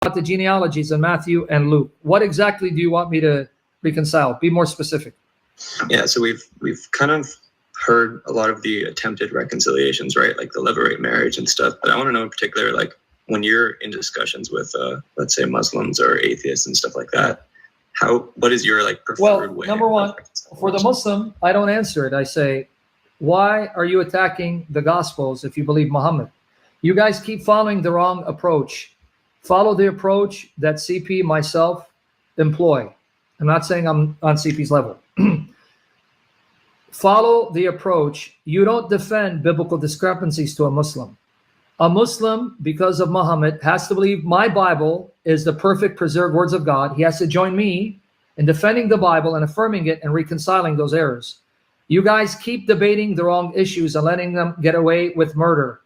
about the genealogies in Matthew and Luke. What exactly do you want me to reconcile? Be more specific. Yeah, so we've kind of heard a lot of the attempted reconciliations, right? Like the levirate marriage and stuff. But I want to know in particular, like when you're in discussions with, let's say, Muslims or atheists and stuff like that, what is your like preferred way? Number one, for the Muslim, I don't answer it. I say, why are you attacking the Gospels if you believe Muhammad? You guys keep following the wrong approach. Follow the approach that CP, myself, employ. I'm not saying I'm on CP's level. Follow the approach. You don't defend biblical discrepancies to a Muslim. A Muslim, because of Muhammad, has to believe my Bible is the perfect preserved words of God. He has to join me in defending the Bible and affirming it and reconciling those errors. You guys keep debating the wrong issues and letting them get away with murder.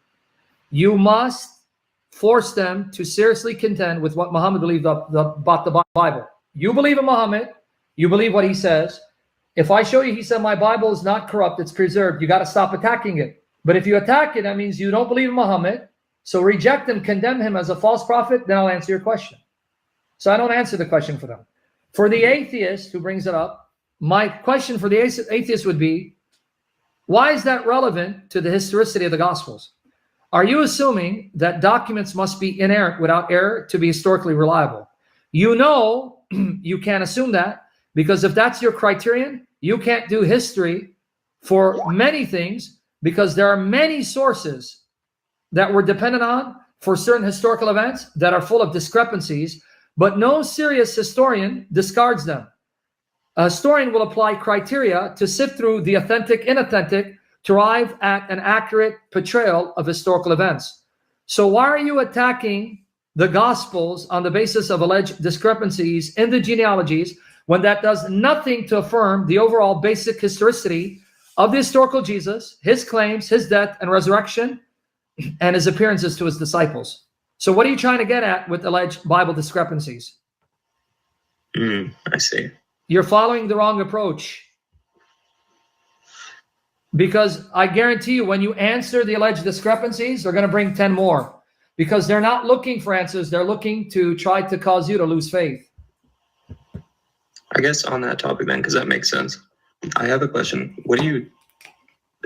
You must force them to seriously contend with what Muhammad believed about the Bible. You believe in Muhammad. You believe what he says. If I show you he said my Bible is not corrupt, it's preserved, you got to stop attacking it. But if you attack it, that means you don't believe in Muhammad. So reject and condemn him as a false prophet, then I'll answer your question. So I don't answer the question for them. For the atheist who brings it up, my question for the atheist would be, why is that relevant to the historicity of the Gospels? Are you assuming that documents must be inerrant without error to be historically reliable? You know you can't assume that, because if that's your criterion, you can't do history for many things, because there are many sources that we're dependent on for certain historical events that are full of discrepancies, but no serious historian discards them. A historian will apply criteria to sift through the authentic, inauthentic, to arrive at an accurate portrayal of historical events. So why are you attacking the Gospels on the basis of alleged discrepancies in the genealogies when that does nothing to affirm the overall basic historicity of the historical Jesus, his claims, his death and resurrection, and his appearances to his disciples? So what are you trying to get at with alleged Bible discrepancies? I see. You're following the wrong approach. Because I guarantee you, when you answer the alleged discrepancies, they're going to bring 10 more. Because they're not looking for answers. They're looking to try to cause you to lose faith. I guess on that topic then, because that makes sense, I have a question. What do you,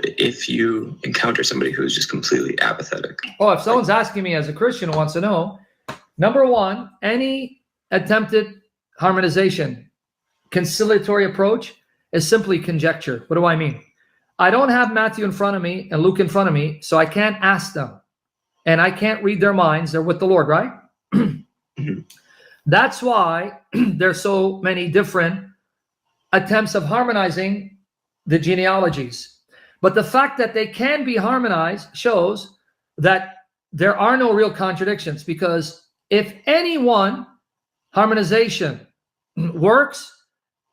if you encounter somebody who's just completely apathetic? Oh, if someone's asking me as a Christian who wants to know, number one, any attempted harmonization, conciliatory approach is simply conjecture. What do I mean? I don't have Matthew in front of me and Luke in front of me, so I can't ask them. And I can't read their minds. They're with the Lord, right? That's why there's so many different attempts of harmonizing the genealogies. But the fact that they can be harmonized shows that there are no real contradictions, because if any harmonization works,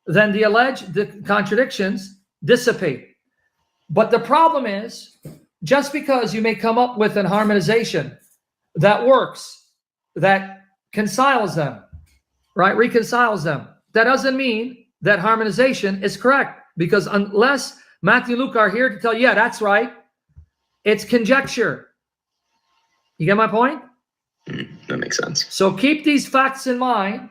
then the alleged contradictions dissipate. But the problem is, just because you may come up with an harmonization that works, that reconciles them, right? Reconciles them. That doesn't mean that harmonization is correct, because unless Matthew and Luke are here to tell you, yeah, that's right, it's conjecture. You get my point? That makes sense. So keep these facts in mind.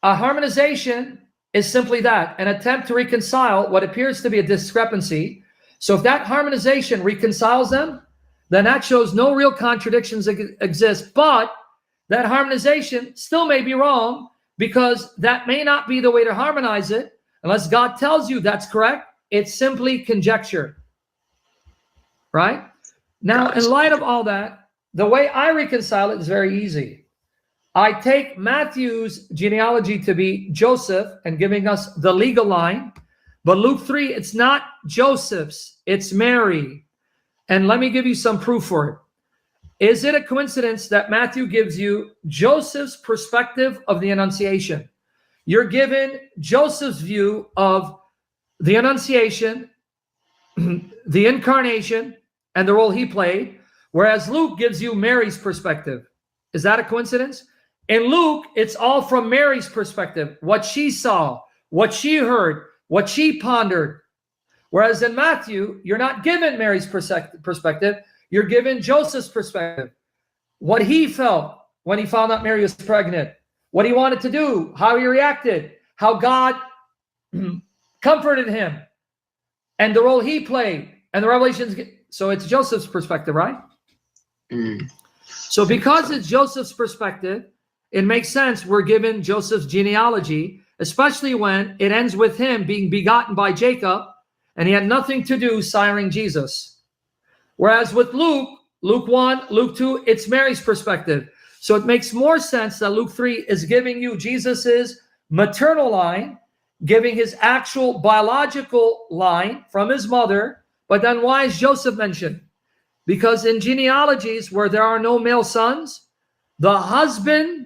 A harmonization is simply that, an attempt to reconcile what appears to be a discrepancy. So if that harmonization reconciles them, then that shows no real contradictions exist. But that harmonization still may be wrong, because that may not be the way to harmonize it. Unless God tells you that's correct, it's simply conjecture. Right? Now, in light of all that, the way I reconcile it is very easy. I take Matthew's genealogy to be Joseph and giving us the legal line. But Luke 3, it's not Joseph's, it's Mary. And let me give you some proof for it. Is it a coincidence that Matthew gives you Joseph's perspective of the Annunciation? You're given Joseph's view of the Annunciation, the Incarnation, and the role he played, whereas Luke gives you Mary's perspective. Is that a coincidence? In Luke, it's all from Mary's perspective, what she saw, what she heard, what she pondered. Whereas in Matthew, you're not given Mary's perspective, you're given Joseph's perspective, what he felt, when he found out Mary was pregnant, what he wanted to do, how he reacted, how God comforted him, and the role he played, and the revelations. So it's Joseph's perspective, right? So because it's Joseph's perspective, it makes sense we're given Joseph's genealogy, especially when it ends with him being begotten by Jacob, and he had nothing to do siring Jesus. Whereas with Luke 1, Luke 2, it's Mary's perspective. So it makes more sense that Luke 3 is giving you Jesus's maternal line, giving his actual biological line from his mother. But then why is Joseph mentioned? Because in genealogies where there are no male sons, the husband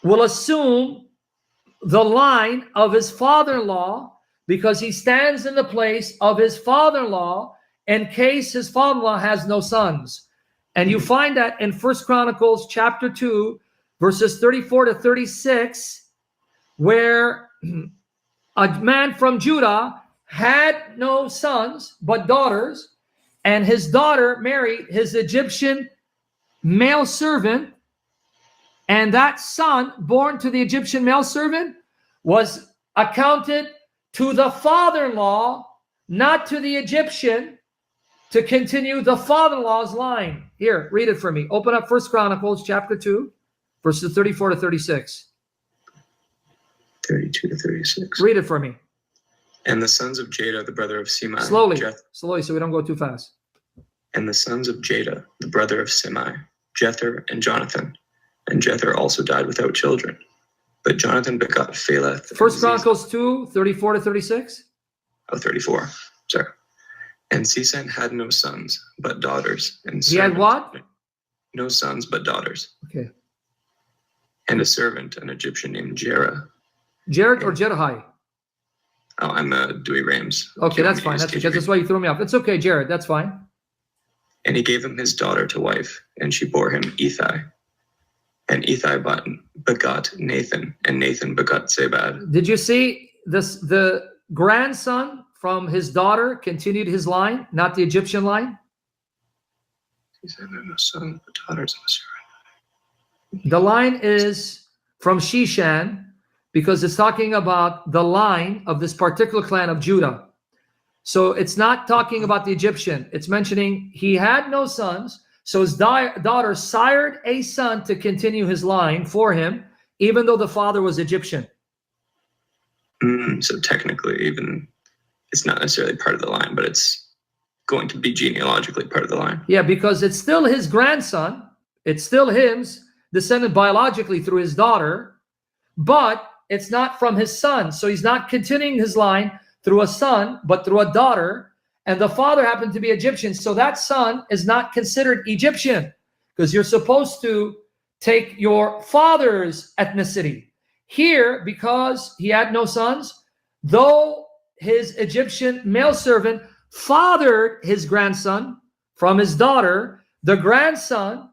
will assume the line of his father-in-law, because he stands in the place of his father-in-law in case his father-in-law has no sons. And you find that in 1 Chronicles chapter 2, verses 34 to 36, where a man from Judah had no sons but daughters, and his daughter married his Egyptian male servant, and that son born to the Egyptian male servant was accounted to the father-in-law, not to the Egyptian, to continue the father-in-law's line. Here, read it for me. Open up 1 Chronicles chapter 2, verses 34 to 36. 32 to 36. Read it for me. And the sons of Jada, the brother of Simei. Slowly, so we don't go too fast. And the sons of Jada, the brother of Simei, Jether and Jonathan. And Jether also died without children. But Jonathan begot Phaleth. 1 Chronicles 2, 34 to 36. Oh, 34. Sorry. And Sesan had no sons, but daughters. And he had what? No sons, but daughters. Okay. And a servant, an Egyptian named Jerah. Jared or Jerahai? Oh, I'm Dewey Rams. Okay, that's fine. That's because that's why you threw me off. It's okay, Jared. That's fine. And he gave him his daughter to wife, and she bore him Ethai. And Ethai begot Nathan, and Nathan begot Zabad. Did you see this? The grandson from his daughter continued his line, not the Egyptian line. He said, "No son, but daughters." The line is from Sheshan, because it's talking about the line of this particular clan of Judah. So it's not talking about the Egyptian. It's mentioning he had no sons. So his daughter sired a son to continue his line for him, even though the father was Egyptian. So technically, even it's not necessarily part of the line, but it's going to be genealogically part of the line. Yeah, because it's still his grandson. It's still his descendant biologically through his daughter, but it's not from his son. So he's not continuing his line through a son, but through a daughter. And the father happened to be Egyptian. So that son is not considered Egyptian, because you're supposed to take your father's ethnicity. Here, because he had no sons, though his Egyptian male servant fathered his grandson from his daughter, the grandson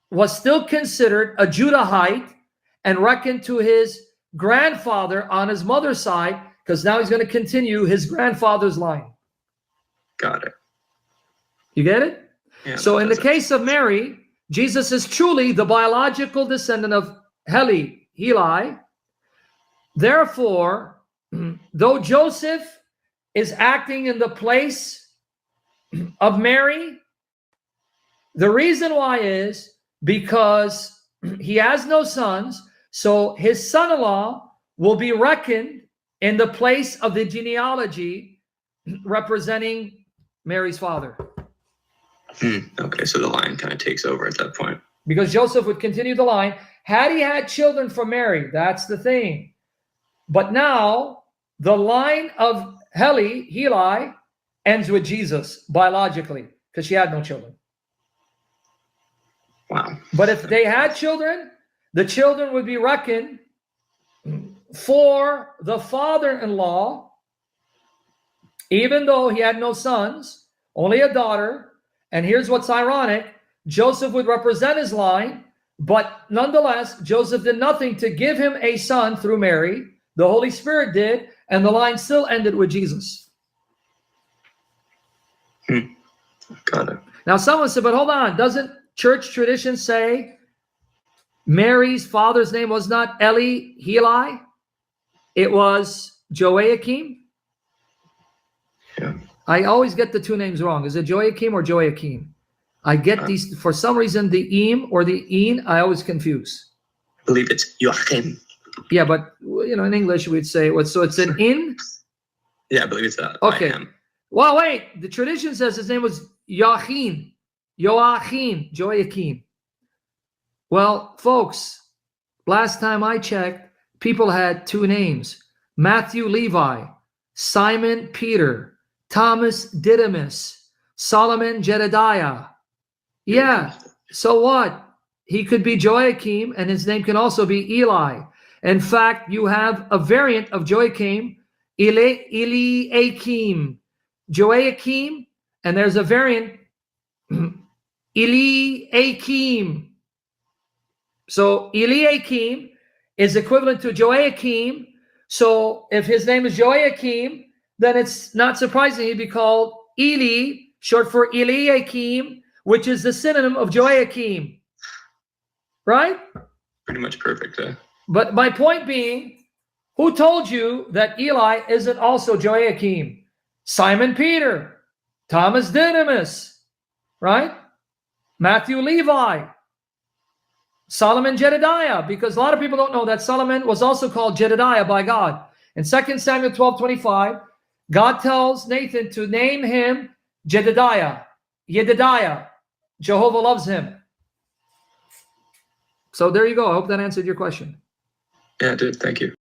was still considered a Judahite and reckoned to his grandfather on his mother's side, because now he's going to continue his grandfather's line. Got it. You get it? Yeah, so in the case of Mary, Jesus is truly the biological descendant of Heli. Therefore, though Joseph is acting in the place of Mary, the reason why is because he has no sons, so his son-in-law will be reckoned in the place of the genealogy representing Mary's father. Okay, so the line kind of takes over at that point. Because Joseph would continue the line. Had he had children from Mary, that's the thing. But now, the line of Heli ends with Jesus, biologically, because she had no children. Wow. But if they had children, the children would be reckoned for the father-in-law, even though he had no sons, only a daughter. And here's what's ironic. Joseph would represent his line, but nonetheless, Joseph did nothing to give him a son through Mary. The Holy Spirit did, and the line still ended with Jesus. Got it. Now, someone said, but hold on, doesn't church traditions say Mary's father's name was not Eli Heli, it was Joachim. Yeah. I always get the two names wrong. Is it Joachim or Joachim? I get these, for some reason, the im or the een, I always confuse. I believe it's Joachim. Yeah, but in English we'd say what? So it's an in. Yeah, I believe it's that. Okay. Well, wait. The tradition says his name was Joachim. Joachim. Well, folks, last time I checked, people had two names: Matthew Levi, Simon Peter, Thomas Didymus, Solomon Jedediah. Yeah. So what? He could be Joachim, and his name can also be Eli. In fact, you have a variant of Joachim, Eliakim. Joachim, and there's a variant, Eliakim. So Eliakim is equivalent to Joachim. So if his name is Joachim, then it's not surprising he'd be called Eli, short for Eliakim, which is the synonym of Joachim. Right? Pretty much perfect. But my point being, who told you that Eli isn't also Joachim? Simon Peter, Thomas Didymus, right? Matthew Levi, Solomon Jedediah, because a lot of people don't know that Solomon was also called Jedediah by God. In 2 Samuel 12:25, God tells Nathan to name him Jedediah. Jehovah loves him. So there you go. I hope that answered your question. Yeah, it did. Thank you.